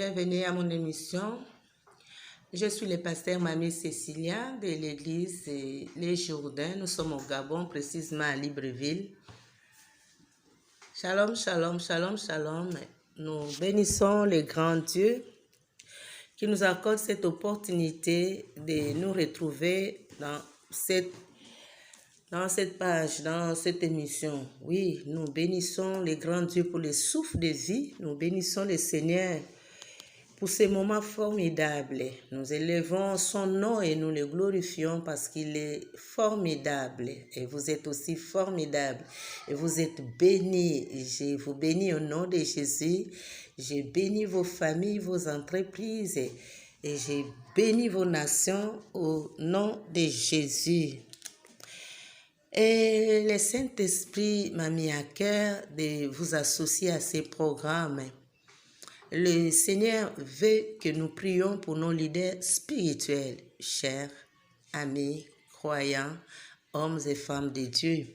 bienvenue à mon émission. Je suis le pasteur Mamie Cécilia de l'église Les Jourdains. Nous sommes au Gabon, précisément à Libreville. Shalom, shalom, shalom, shalom. Nous bénissons le grand Dieu qui nous accorde cette opportunité de nous retrouver dans cette page, dans cette émission. Oui, nous bénissons le grand Dieu pour le souffle de vie. Nous bénissons le Seigneur pour ces moments formidables. Nous élevons son nom et nous le glorifions parce qu'il est formidable. Et vous êtes aussi formidables. Et vous êtes bénis. Je vous bénis au nom de Jésus. Je bénis vos familles, vos entreprises. Et je bénis vos nations au nom de Jésus. Et le Saint-Esprit m'a mis à cœur de vous associer à ces programmes. Le Seigneur veut que nous prions pour nos leaders spirituels, chers amis, croyants, hommes et femmes de Dieu.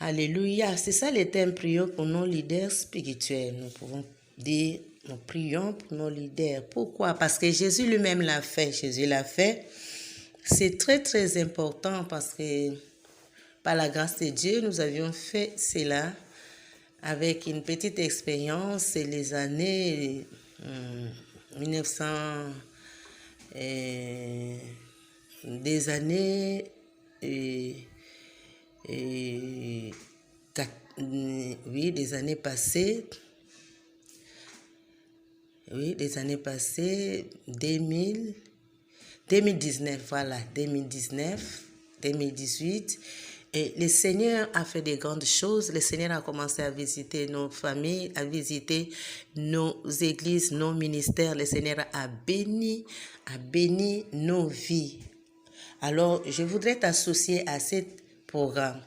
Alléluia, c'est ça le thème, prions pour nos leaders spirituels. Nous pouvons dire, nous prions pour nos leaders. Pourquoi? Parce que Jésus lui-même l'a fait. Jésus l'a fait. C'est très, très important parce que par la grâce de Dieu, nous avions fait cela avec une petite expérience, les années 1900, des années, oui, des années passées, 2019, voilà, 2019, 2018. Et le Seigneur a fait des grandes choses. Le Seigneur a commencé à visiter nos familles, à visiter nos églises, nos ministères. Le Seigneur a béni nos vies. Alors, je voudrais t'associer à ce programme.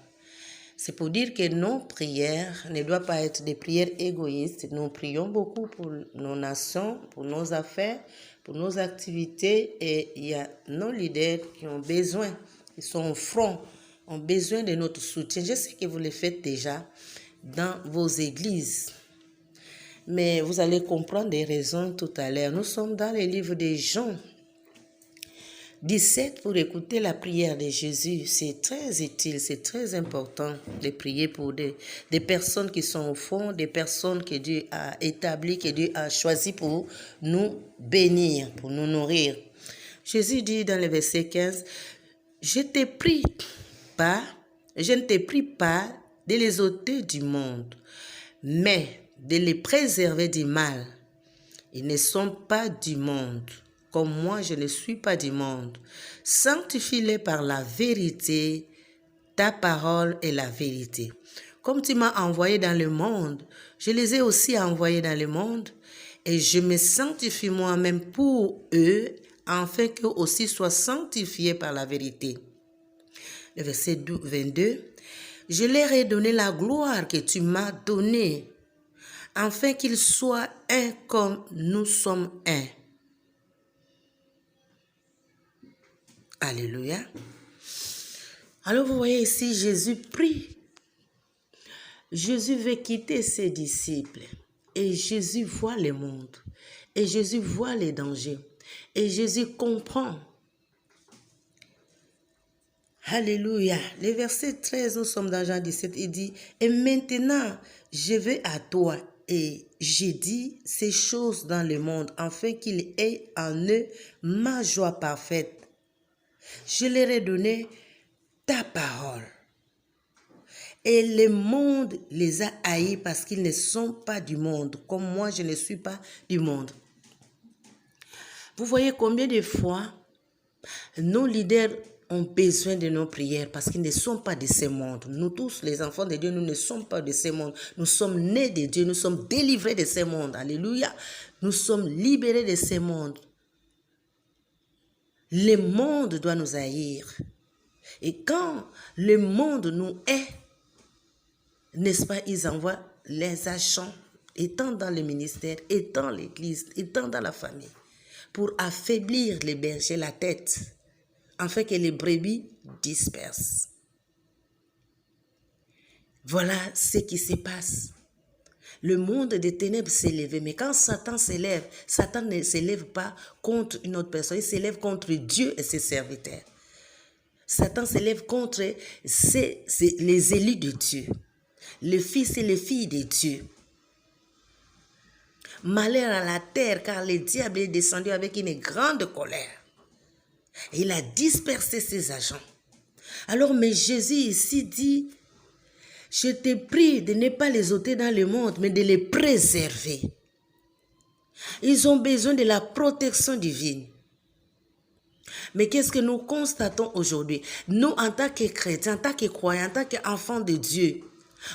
C'est pour dire que nos prières ne doivent pas être des prières égoïstes. Nous prions beaucoup pour nos nations, pour nos affaires, pour nos activités. Et il y a nos leaders qui ont besoin, ils sont au front, ont besoin de notre soutien. Je sais que vous le faites déjà dans vos églises. Mais vous allez comprendre des raisons tout à l'heure. Nous sommes dans le livre de Jean 17 pour écouter la prière de Jésus. C'est très utile, c'est très important de prier pour des personnes qui sont au fond, des personnes que Dieu a établies, que Dieu a choisies pour nous bénir, pour nous nourrir. Jésus dit dans le verset 15, je ne te prie pas de les ôter du monde, mais de les préserver du mal. Ils ne sont pas du monde, comme moi je ne suis pas du monde. Sanctifie-les par la vérité, ta parole est la vérité. Comme tu m'as envoyé dans le monde, je les ai aussi envoyés dans le monde, et je me sanctifie moi-même pour eux, afin qu'eux aussi soient sanctifiés par la vérité. Le verset 22, je leur ai donné la gloire que tu m'as donnée, afin qu'ils soient un comme nous sommes un. Alléluia. Alors vous voyez ici, Jésus prie. Jésus veut quitter ses disciples. Et Jésus voit le monde. Et Jésus voit les dangers. Et Jésus comprend. Alléluia. Le verset 13, nous sommes dans Jean 17, il dit, et maintenant, je vais à toi et j'ai dit ces choses dans le monde, afin qu'il ait en eux ma joie parfaite. Je leur ai donné ta parole. Et le monde les a haïs parce qu'ils ne sont pas du monde, comme moi je ne suis pas du monde. Vous voyez combien de fois nos leaders ont besoin de nos prières parce qu'ils ne sont pas de ce monde. Nous tous, les enfants de Dieu, nous ne sommes pas de ce monde. Nous sommes nés de Dieu, nous sommes délivrés de ce monde. Alléluia. Nous sommes libérés de ce monde. Le monde doit nous haïr. Et quand le monde nous hait, n'est-ce pas, ils envoient les agents, étant dans le ministère, étant l'église, étant dans la famille, pour affaiblir les bergers, la tête, afin que les brebis dispersent. Voilà ce qui se passe. Le monde des ténèbres s'est levé. Mais quand Satan s'élève, Satan ne s'élève pas contre une autre personne. Il s'élève contre Dieu et ses serviteurs. Satan s'élève contre les élus de Dieu. Les fils et les filles de Dieu. Malheur à la terre, car le diable est descendu avec une grande colère. Et il a dispersé ses agents. Alors, mais Jésus ici dit, je te prie de ne pas les ôter dans le monde, mais de les préserver. Ils ont besoin de la protection divine. Mais qu'est-ce que nous constatons aujourd'hui? Nous, en tant que chrétiens, en tant que croyants, en tant qu'enfants de Dieu,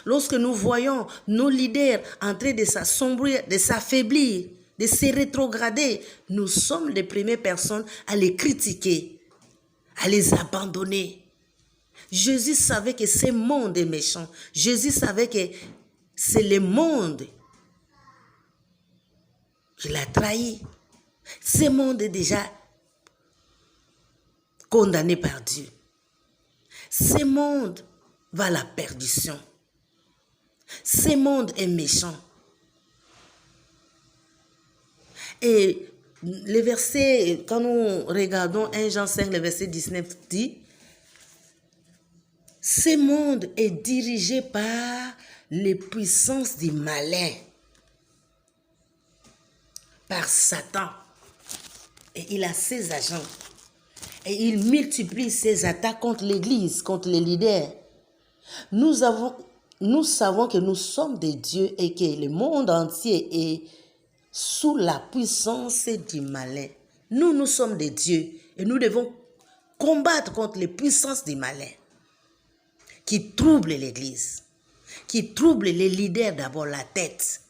lorsque nous voyons nos leaders en train de s'assombrir, de s'affaiblir, de se rétrograder, nous sommes les premières personnes à les critiquer, à les abandonner. Jésus savait que ce monde est méchant. Jésus savait que c'est le monde qu'il a trahi. Ce monde est déjà condamné par Dieu. Ce monde va à la perdition. Ce monde est méchant. Et le verset, quand nous regardons 1 Jean 5, le verset 19 dit, ce monde est dirigé par les puissances du malin, par Satan. Et il a ses agents. Et il multiplie ses attaques contre l'Église, contre les leaders. Nous savons que nous sommes des dieux et que le monde entier est sous la puissance du malin. Nous sommes des dieux et nous devons combattre contre les puissances du malin qui troublent l'Église, qui troublent les leaders d'abord la tête.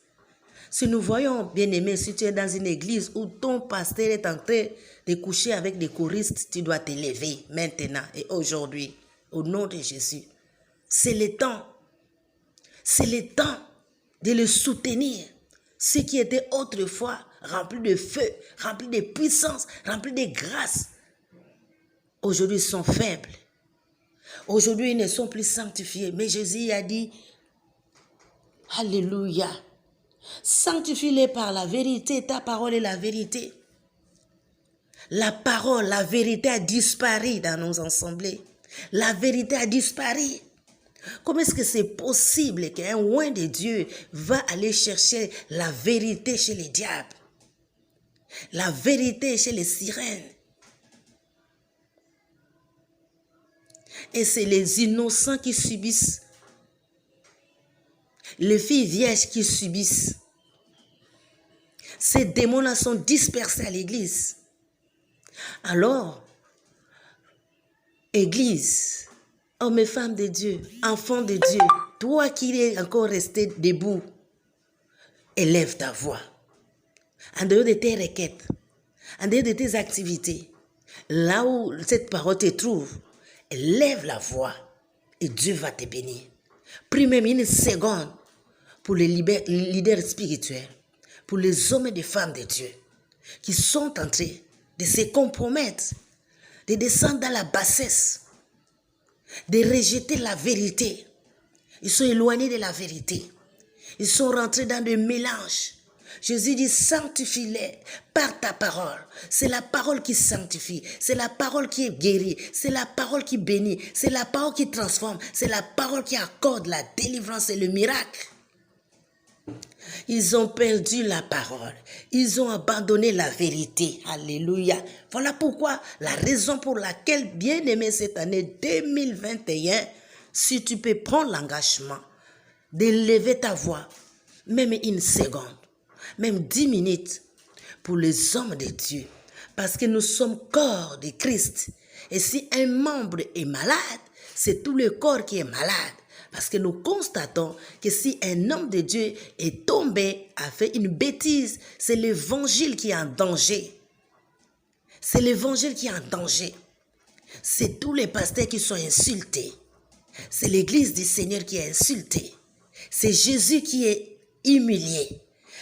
Si nous voyons, bien-aimé, si tu es dans une église où ton pasteur est en train de coucher avec des choristes, tu dois te lever maintenant et aujourd'hui, au nom de Jésus. C'est le temps. C'est le temps de le soutenir. Ceux qui étaient autrefois remplis de feu, remplis de puissance, remplis de grâce, aujourd'hui sont faibles. Aujourd'hui, ils ne sont plus sanctifiés. Mais Jésus a dit, alléluia, sanctifie-les par la vérité, ta parole est la vérité. La parole, la vérité a disparu dans nos assemblées. La vérité a disparu. Comment est-ce que c'est possible qu'un oint de Dieu va aller chercher la vérité chez les diables? La vérité chez les sirènes? Et c'est les innocents qui subissent. Les filles vierges qui subissent. Ces démons-là sont dispersés à l'église. Alors, église, hommes et femmes de Dieu, enfants de Dieu, toi qui es encore resté debout, élève ta voix. En dehors de tes requêtes, en dehors de tes activités, là où cette parole te trouve, élève la voix et Dieu va te bénir. Prie même une seconde pour les leaders spirituels, pour les hommes et les femmes de Dieu qui sont en train de se compromettre, de descendre dans la bassesse, de rejeter la vérité. Ils sont éloignés de la vérité. Ils sont rentrés dans des mélanges. Jésus dit, sanctifie-les par ta parole. C'est la parole qui sanctifie. C'est la parole qui guérit. C'est la parole qui bénit. C'est la parole qui transforme. C'est la parole qui accorde la délivrance et le miracle. Ils ont perdu la parole. Ils ont abandonné la vérité. Alléluia. Voilà pourquoi, la raison pour laquelle, bien aimé, cette année 2021, si tu peux prendre l'engagement d'élever ta voix, même une seconde, même 10 minutes, pour les hommes de Dieu. Parce que nous sommes corps de Christ. Et si un membre est malade, c'est tout le corps qui est malade. Parce que nous constatons que si un homme de Dieu est tombé, a fait une bêtise, c'est l'évangile qui est en danger. C'est l'évangile qui est en danger. C'est tous les pasteurs qui sont insultés. C'est l'église du Seigneur qui est insultée. C'est Jésus qui est humilié.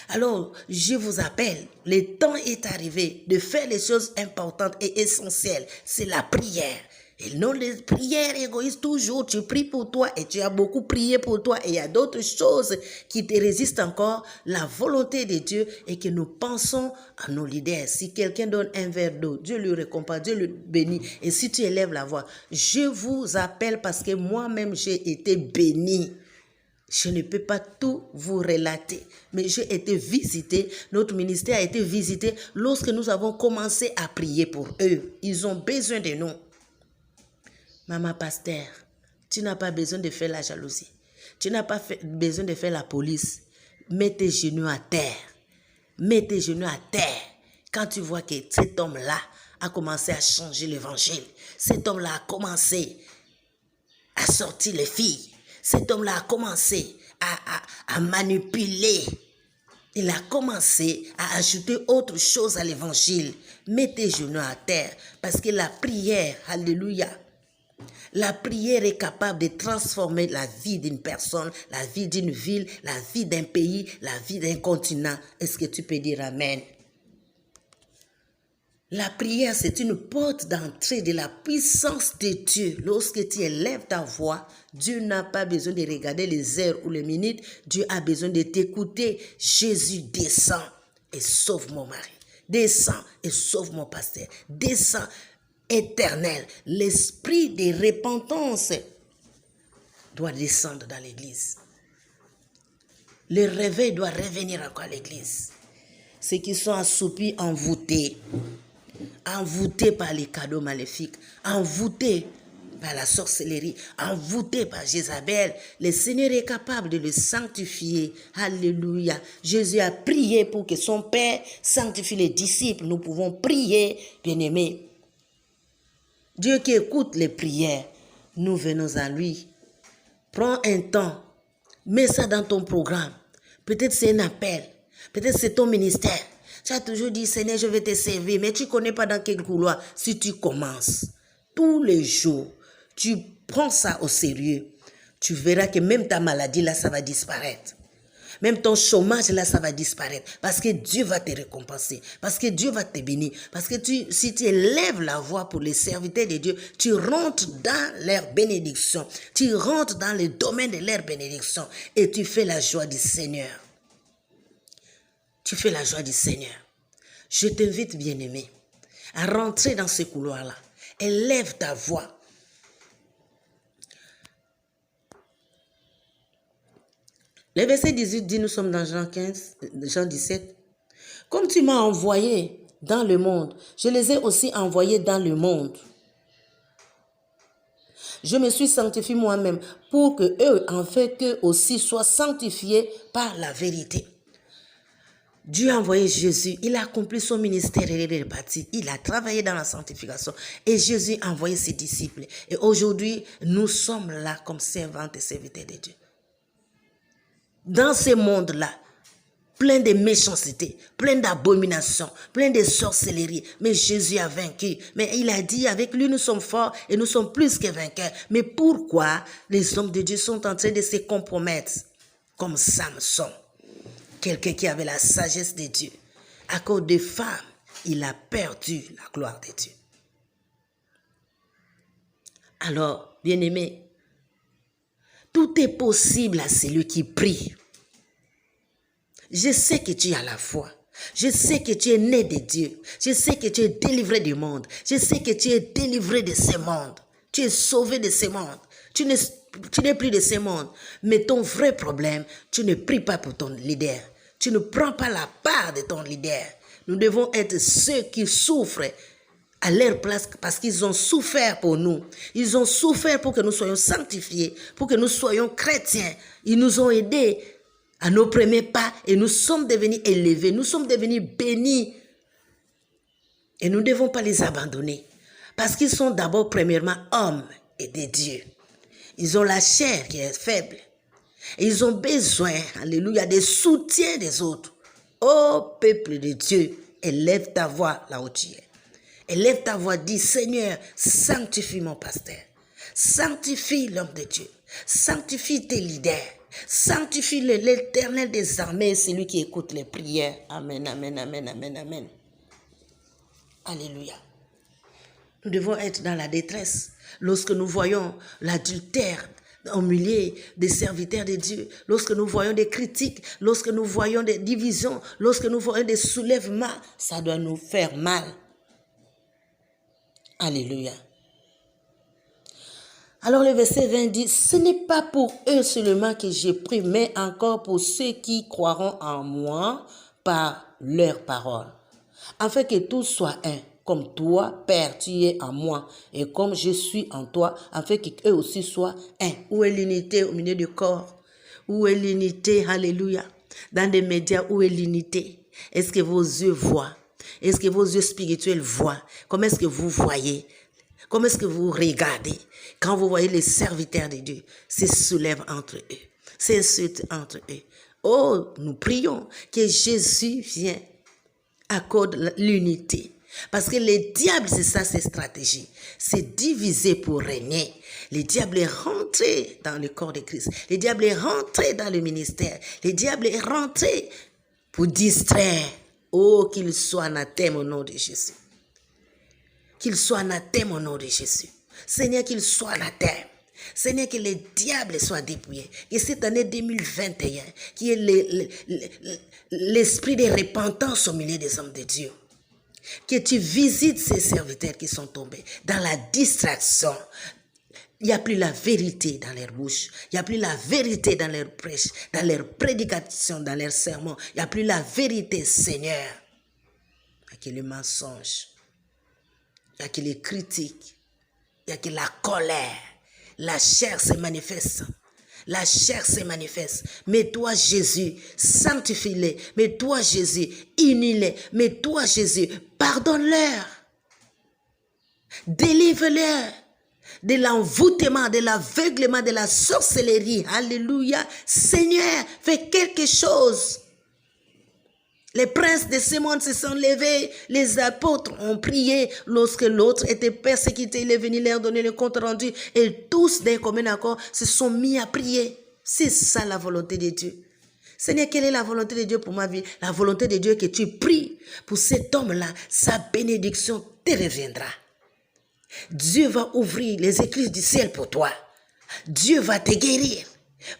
Alors, je vous appelle, le temps est arrivé de faire les choses importantes et essentielles. C'est la prière. Et non les prières égoïstes, toujours, tu pries pour toi et tu as beaucoup prié pour toi et il y a d'autres choses qui te résistent encore. La volonté de Dieu est que nous pensons à nos leaders. Si quelqu'un donne un verre d'eau, Dieu lui récompense, Dieu le bénit. Et si tu élèves la voix, je vous appelle parce que moi-même j'ai été béni. Je ne peux pas tout vous relater, mais j'ai été visité, notre ministère a été visité lorsque nous avons commencé à prier pour eux. Ils ont besoin de nous. Maman pasteur, tu n'as pas besoin de faire la jalousie. Tu n'as pas besoin de faire la police. Mets tes genoux à terre. Mets tes genoux à terre. Quand tu vois que cet homme-là a commencé à changer l'évangile, cet homme-là a commencé à sortir les filles, cet homme-là a commencé à manipuler, il a commencé à ajouter autre chose à l'évangile. Mets tes genoux à terre parce que la prière, alléluia, la prière est capable de transformer la vie d'une personne, la vie d'une ville, la vie d'un pays, la vie d'un continent. Est-ce que tu peux dire amen? La prière, c'est une porte d'entrée de la puissance de Dieu. Lorsque tu élèves ta voix, Dieu n'a pas besoin de regarder les heures ou les minutes. Dieu a besoin de t'écouter. Jésus descend et sauve mon mari. Descend et sauve mon pasteur. Descend éternel. L'esprit de repentance doit descendre dans l'église. Le réveil doit revenir encore à l'église. Ceux qui sont assoupis, envoûtés par les cadeaux maléfiques, envoûtés par la sorcellerie, envoûtés par Jézabel, le Seigneur est capable de le sanctifier. Alléluia. Jésus a prié pour que son Père sanctifie les disciples. Nous pouvons prier, bien-aimés. Dieu qui écoute les prières, nous venons à lui. Prends un temps, mets ça dans ton programme. Peut-être c'est un appel, peut-être c'est ton ministère. Tu as toujours dit, Seigneur, je vais te servir, mais tu ne connais pas dans quel couloir. Si tu commences tous les jours, tu prends ça au sérieux, tu verras que même ta maladie, là, ça va disparaître. Même ton chômage, là, ça va disparaître. Parce que Dieu va te récompenser. Parce que Dieu va te bénir. Parce que si tu élèves la voix pour les serviteurs de Dieu, tu rentres dans leur bénédiction. Tu rentres dans le domaine de leur bénédiction. Et tu fais la joie du Seigneur. Tu fais la joie du Seigneur. Je t'invite, bien-aimé, à rentrer dans ce couloir-là. Élève ta voix. Le verset 18 dit, nous sommes dans Jean 17. Comme tu m'as envoyé dans le monde, je les ai aussi envoyés dans le monde. Je me suis sanctifié moi-même pour que eux, en fait, qu'eux aussi soient sanctifiés par la vérité. Dieu a envoyé Jésus, il a accompli son ministère et il est reparti. Il a travaillé dans la sanctification et Jésus a envoyé ses disciples. Et aujourd'hui, nous sommes là comme servantes et serviteurs de Dieu. Dans ce monde-là, plein de méchanceté, plein d'abominations, plein de sorcellerie. Mais Jésus a vaincu. Mais il a dit, avec lui, nous sommes forts et nous sommes plus que vainqueurs. Mais pourquoi les hommes de Dieu sont en train de se compromettre? Comme Samson, quelqu'un qui avait la sagesse de Dieu. À cause des femmes, il a perdu la gloire de Dieu. Alors, bien-aimés, tout est possible à celui qui prie. Je sais que tu as la foi. Je sais que tu es né de Dieu. Je sais que tu es délivré du monde. Je sais que tu es délivré de ce monde. Tu es sauvé de ce monde. Tu n'es plus de ce monde. Mais ton vrai problème, tu ne pries pas pour ton leader. Tu ne prends pas la part de ton leader. Nous devons être ceux qui souffrent à leur place parce qu'ils ont souffert pour nous. Ils ont souffert pour que nous soyons sanctifiés, pour que nous soyons chrétiens. Ils nous ont aidés à nos premiers pas et nous sommes devenus élevés, nous sommes devenus bénis. Et nous ne devons pas les abandonner parce qu'ils sont d'abord premièrement hommes et des dieux. Ils ont la chair qui est faible. Et ils ont besoin, alléluia, des soutiens des autres. Ô peuple de Dieu, élève ta voix là où tu es. Élève ta voix, dis Seigneur, sanctifie mon pasteur. Sanctifie l'homme de Dieu. Sanctifie tes leaders. Sanctifie l'Éternel des armées, c'est lui qui écoute les prières. Amen, amen, amen, amen, amen. Alléluia. Nous devons être dans la détresse. Lorsque nous voyons l'adultère au milieu des serviteurs de Dieu, lorsque nous voyons des critiques, lorsque nous voyons des divisions, lorsque nous voyons des soulèvements, ça doit nous faire mal. Alléluia. Alors le verset 20 dit, « Ce n'est pas pour eux seulement que j'ai pris, mais encore pour ceux qui croiront en moi par leur parole, afin que tous soient un. Comme toi, Père, tu es en moi, et comme je suis en toi, afin qu'eux aussi soient un. » Où est l'unité au milieu du corps? Où est l'unité? Alléluia. Dans les médias, où est l'unité? Est-ce que vos yeux voient? Est-ce que vos yeux spirituels voient? Comment est-ce que vous voyez? Comment est-ce que vous regardez? Quand vous voyez les serviteurs de Dieu se soulèvent entre eux, s'insultent entre eux. Oh, nous prions que Jésus vienne, accorde l'unité. Parce que le diable, c'est ça, ses stratégies. C'est diviser pour régner. Le diable est rentré dans le corps de Christ. Le diable est rentré dans le ministère. Le diable est rentré pour distraire. Oh, qu'il soit anathème au nom de Jésus. Qu'il soit anathème au nom de Jésus. Seigneur, qu'il soit anathème. Seigneur, que le diable soit dépouillé. Que cette année 2021, qu'il y ait l'esprit de repentance au milieu des hommes de Dieu. Que tu visites ces serviteurs qui sont tombés dans la distraction. Il n'y a plus la vérité dans leur bouche. Il n'y a plus la vérité dans leurs prêches, dans leurs prédications, dans leurs sermons. Il n'y a plus la vérité, Seigneur. Il n'y a que le mensonge. Il n'y a que les critiques. Il n'y a que la colère. La chair se manifeste. La chair se manifeste. Mais toi, Jésus, sanctifie-les. Mais toi, Jésus, unis-les. Mais toi, Jésus, pardonne-leur. Délivre-leur de l'envoûtement, de l'aveuglement, de la sorcellerie. Alléluia. Seigneur, fais quelque chose. Les princes de ce monde se sont levés, les apôtres ont prié. Lorsque l'autre était persécuté, il est venu leur donner le compte rendu. Et tous, d'un commun accord, se sont mis à prier. C'est ça la volonté de Dieu. Seigneur, quelle est la volonté de Dieu pour ma vie? La volonté de Dieu est que tu pries pour cet homme-là. Sa bénédiction te reviendra. Dieu va ouvrir les écluses du ciel pour toi. Dieu va te guérir.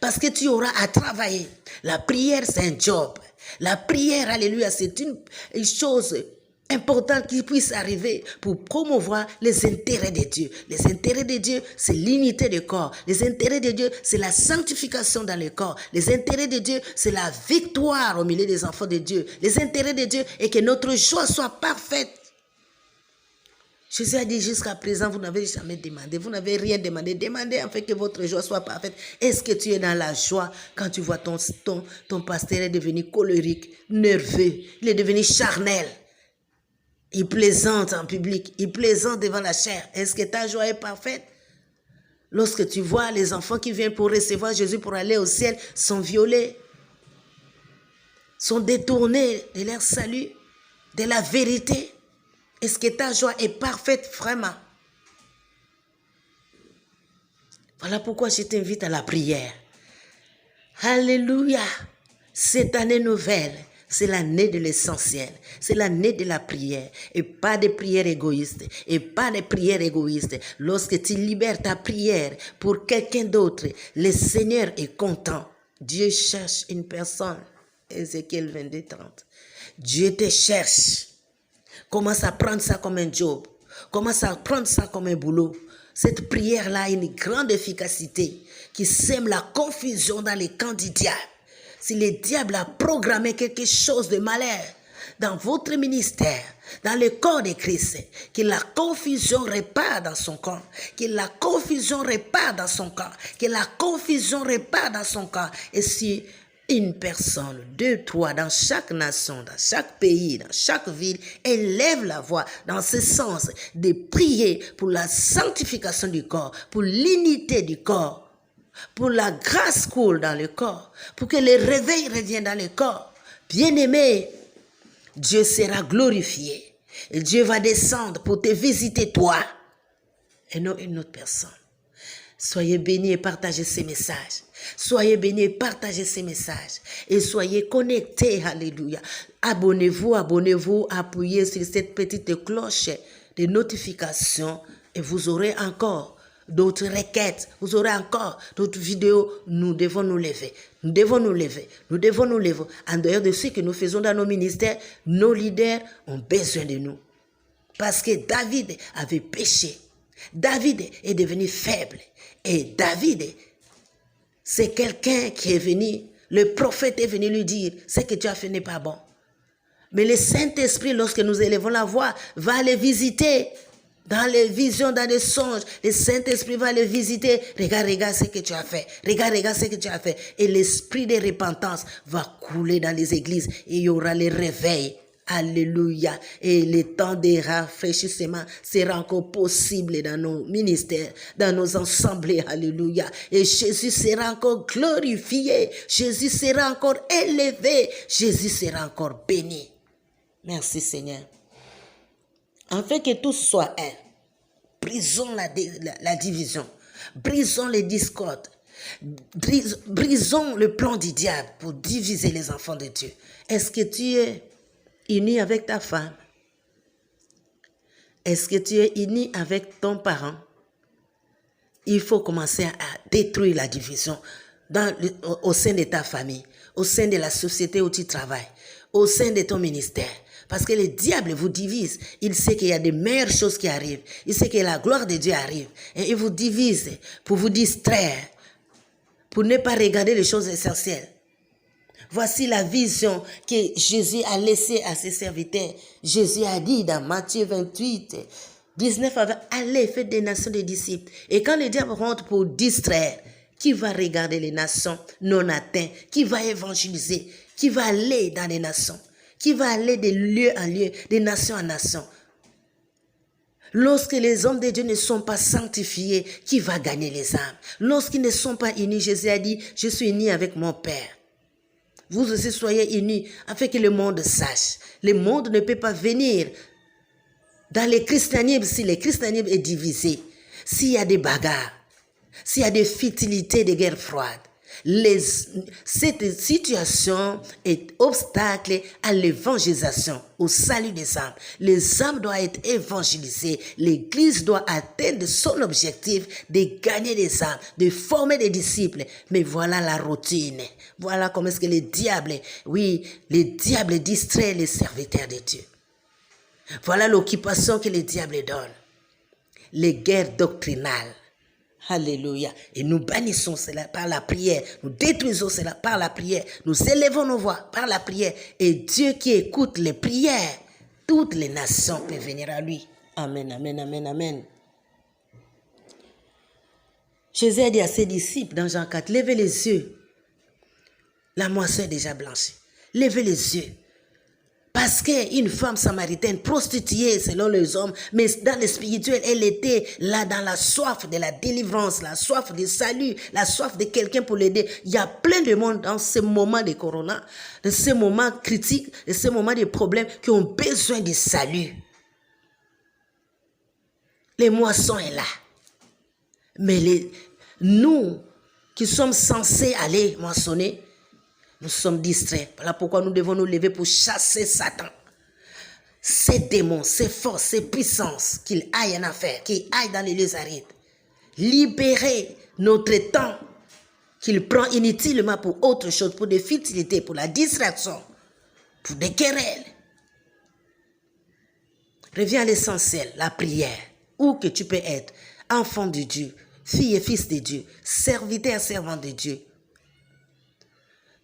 Parce que tu auras à travailler. La prière, c'est un job. La prière, alléluia, c'est une chose importante qui puisse arriver pour promouvoir les intérêts de Dieu. Les intérêts de Dieu, c'est l'unité du corps. Les intérêts de Dieu, c'est la sanctification dans le corps. Les intérêts de Dieu, c'est la victoire au milieu des enfants de Dieu. Les intérêts de Dieu est que notre joie soit parfaite. Jésus a dit jusqu'à présent, vous n'avez jamais demandé, vous n'avez rien demandé. Demandez afin que votre joie soit parfaite. Est-ce que tu es dans la joie quand tu vois ton pasteur est devenu colérique, nerveux, il est devenu charnel. Il plaisante en public, il plaisante devant la chair. Est-ce que ta joie est parfaite? Lorsque tu vois les enfants qui viennent pour recevoir Jésus pour aller au ciel sont violés, sont détournés de leur salut, de la vérité. Est-ce que ta joie est parfaite vraiment? Voilà pourquoi je t'invite à la prière. Alléluia. Cette année nouvelle, c'est l'année de l'essentiel. C'est l'année de la prière. Et pas de prières égoïstes. Et pas de prières égoïstes. Lorsque tu libères ta prière pour quelqu'un d'autre, le Seigneur est content. Dieu cherche une personne. Ézéchiel 22, 30. Dieu te cherche. Commence à prendre ça comme un job. Commence à prendre ça comme un boulot. Cette prière-là a une grande efficacité qui sème la confusion dans les camps du diable. Si le diable a programmé quelque chose de malheur dans votre ministère, dans le corps de Christ, que la confusion repart dans son corps, que la confusion repart dans son corps, que la confusion repart dans son corps. Et si une personne, 2, 3, dans chaque nation, dans chaque pays, dans chaque ville, élève la voix dans ce sens de prier pour la sanctification du corps, pour l'unité du corps, pour la grâce coule dans le corps, pour que le réveil revienne dans le corps. Bien-aimé, Dieu sera glorifié et Dieu va descendre pour te visiter toi et non une autre personne. Soyez bénis et partagez ces messages. Soyez bénis et partagez ces messages. Et soyez connectés. Alléluia. Abonnez-vous, appuyez sur cette petite cloche des notifications et vous aurez encore d'autres requêtes, vous aurez encore d'autres vidéos. Nous devons nous lever, nous devons nous lever, nous devons nous lever. En dehors de ce que nous faisons dans nos ministères, nos leaders ont besoin de nous. Parce que David avait péché. David est devenu faible. Et David, c'est quelqu'un qui est venu, le prophète est venu lui dire, ce que tu as fait n'est pas bon. Mais le Saint-Esprit, lorsque nous élevons la voix, va les visiter. Dans les visions, dans les songes, le Saint-Esprit va les visiter. Regarde ce que tu as fait. Regarde ce que tu as fait. Et l'esprit de repentance va couler dans les églises. Et il y aura le réveil. Alléluia. Et le temps de rafraîchissement sera encore possible dans nos ministères, dans nos assemblées. Alléluia. Et Jésus sera encore glorifié. Jésus sera encore élevé. Jésus sera encore béni. Merci Seigneur. Afin que tous soient un, brisons la division, brisons les discordes, brisons le plan du diable pour diviser les enfants de Dieu. Est-ce que tu es uni avec ta femme? Est-ce que tu es uni avec ton parent? Il faut commencer à détruire la division au sein de ta famille, au sein de la société où tu travailles, au sein de ton ministère. Parce que le diable vous divise. Il sait qu'il y a de meilleures choses qui arrivent. Il sait que la gloire de Dieu arrive. Et il vous divise pour vous distraire, pour ne pas regarder les choses essentielles. Voici la vision que Jésus a laissée à ses serviteurs. Jésus a dit dans Matthieu 28, 19, allez, faites des nations des disciples. Et quand le diable rentre pour distraire, qui va regarder les nations non atteintes? Qui va évangéliser? Qui va aller dans les nations? Qui va aller de lieu en lieu, de nation en nation. Lorsque les hommes de Dieu ne sont pas sanctifiés, qui va gagner les âmes? Lorsqu'ils ne sont pas unis, Jésus a dit, je suis uni avec mon Père. Vous aussi soyez unis afin que le monde sache. Le monde ne peut pas venir dans le christianisme si le christianisme est divisé. S'il y a des bagarres, s'il y a des futilités, des guerres froides. Cette situation est obstacle à l'évangélisation, au salut des âmes. Les âmes doivent être évangélisées. L'Église doit atteindre son objectif de gagner des âmes, de former des disciples. Mais voilà la routine. Voilà comment est-ce que le diable distrait les serviteurs de Dieu. Voilà l'occupation que le diable donne. Les guerres doctrinales. Alléluia. Et nous bannissons cela par la prière. Nous détruisons cela par la prière. Nous élevons nos voix par la prière. Et Dieu qui écoute les prières, toutes les nations peuvent venir à lui. Amen, amen, amen, amen. Jésus a dit à ses disciples dans Jean 4, levez les yeux. La moisson est déjà blanchie. Levez les yeux. Parce qu'une femme samaritaine prostituée selon les hommes, mais dans le spirituel, elle était là dans la soif de la délivrance, la soif du salut, la soif de quelqu'un pour l'aider. Il y a plein de monde dans ce moment de corona, dans ce moment critique, dans ce moment de problèmes qui ont besoin de salut. Les moissons sont là. Mais nous qui sommes censés aller moissonner, nous sommes distraits. Voilà pourquoi nous devons nous lever pour chasser Satan. Ces démons, ces forces, ces puissances, qu'ils aillent en affaire, qu'ils aillent dans les lieux arides. Libérer notre temps qu'il prend inutilement pour autre chose, pour des futilités, pour la distraction, pour des querelles. Reviens à l'essentiel, la prière. Où que tu peux être, enfant de Dieu, fille et fils de Dieu, serviteur, servant de Dieu.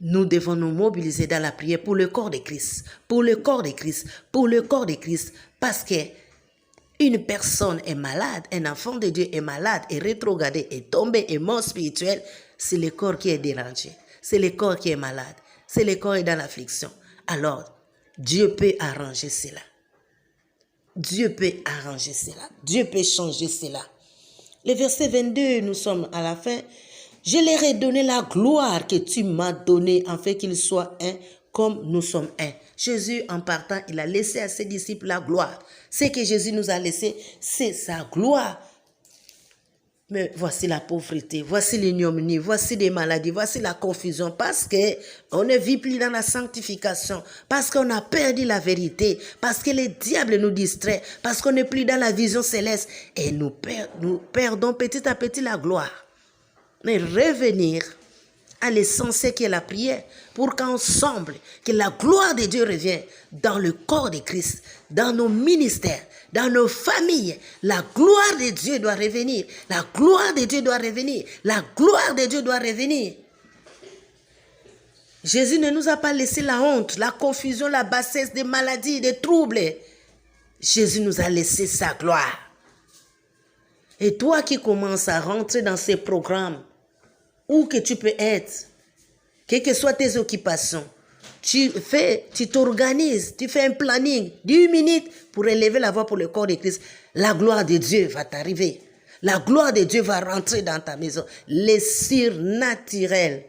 Nous devons nous mobiliser dans la prière pour le corps de Christ, pour le corps de Christ, pour le corps de Christ, parce que une personne est malade, un enfant de Dieu est malade, est rétrogradé, est tombé, est mort spirituel, c'est le corps qui est dérangé, c'est le corps qui est malade, c'est le corps qui est dans l'affliction. Alors, Dieu peut arranger cela. Dieu peut arranger cela. Dieu peut changer cela. Le verset 22, nous sommes à la fin. Je leur ai donné la gloire que tu m'as donnée, afin qu'ils soient un comme nous sommes un. Jésus, en partant, il a laissé à ses disciples la gloire. Ce que Jésus nous a laissé, c'est sa gloire. Mais voici la pauvreté, voici l'ignominie, voici des maladies, voici la confusion, parce qu'on ne vit plus dans la sanctification, parce qu'on a perdu la vérité, parce que le diable nous distrait, parce qu'on n'est plus dans la vision céleste, et nous perdons petit à petit la gloire. Mais revenir à l'essentiel qui est la prière, pour qu'ensemble, que la gloire de Dieu revienne dans le corps de Christ, dans nos ministères, dans nos familles. La gloire de Dieu doit revenir. La gloire de Dieu doit revenir. La gloire de Dieu doit revenir. Jésus ne nous a pas laissé la honte, la confusion, la bassesse, des maladies, des troubles. Jésus nous a laissé sa gloire. Et toi qui commences à rentrer dans ces programmes, où que tu peux être, quelles que soient tes occupations, tu t'organises, tu fais un planning, 10 minutes pour élever la voix pour le corps de Christ. La gloire de Dieu va t'arriver. La gloire de Dieu va rentrer dans ta maison. Le surnaturel.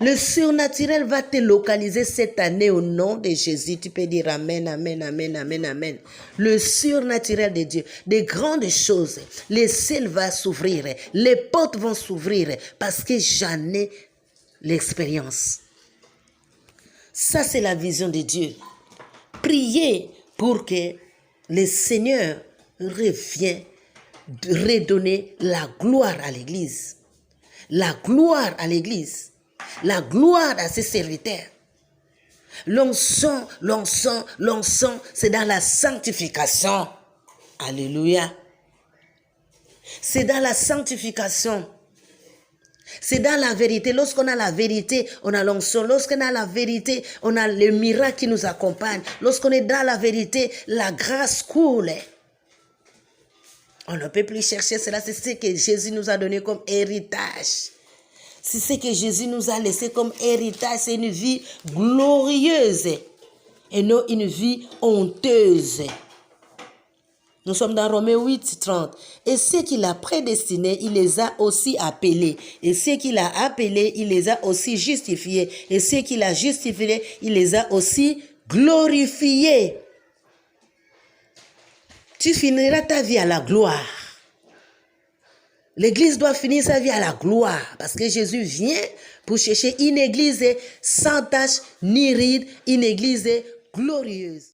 Le surnaturel va te localiser cette année au nom de Jésus. Tu peux dire Amen, Amen, Amen, Amen, Amen. Le surnaturel de Dieu, des grandes choses. Les ciels vont s'ouvrir, les portes vont s'ouvrir parce que j'en ai l'expérience. Ça, c'est la vision de Dieu. Priez pour que le Seigneur revienne redonner la gloire à l'Église. La gloire à l'Église. La gloire à ses serviteurs. L'onction, c'est dans la sanctification. Alléluia. C'est dans la sanctification. C'est dans la vérité. Lorsqu'on a la vérité, on a l'onction. Lorsqu'on a la vérité, on a le miracle qui nous accompagne. Lorsqu'on est dans la vérité, la grâce coule. On ne peut plus chercher cela. C'est ce que Jésus nous a donné comme héritage. C'est ce que Jésus nous a laissé comme héritage. C'est une vie glorieuse et non une vie honteuse. Nous sommes dans Romains 8, 30. Et ceux qu'il a prédestinés, il les a aussi appelés. Et ceux qu'il a appelés, il les a aussi justifiés. Et ceux qu'il a justifiés, il les a aussi glorifiés. Tu finiras ta vie à la gloire. L'Église doit finir sa vie à la gloire parce que Jésus vient pour chercher une Église sans tache ni ride, une Église glorieuse.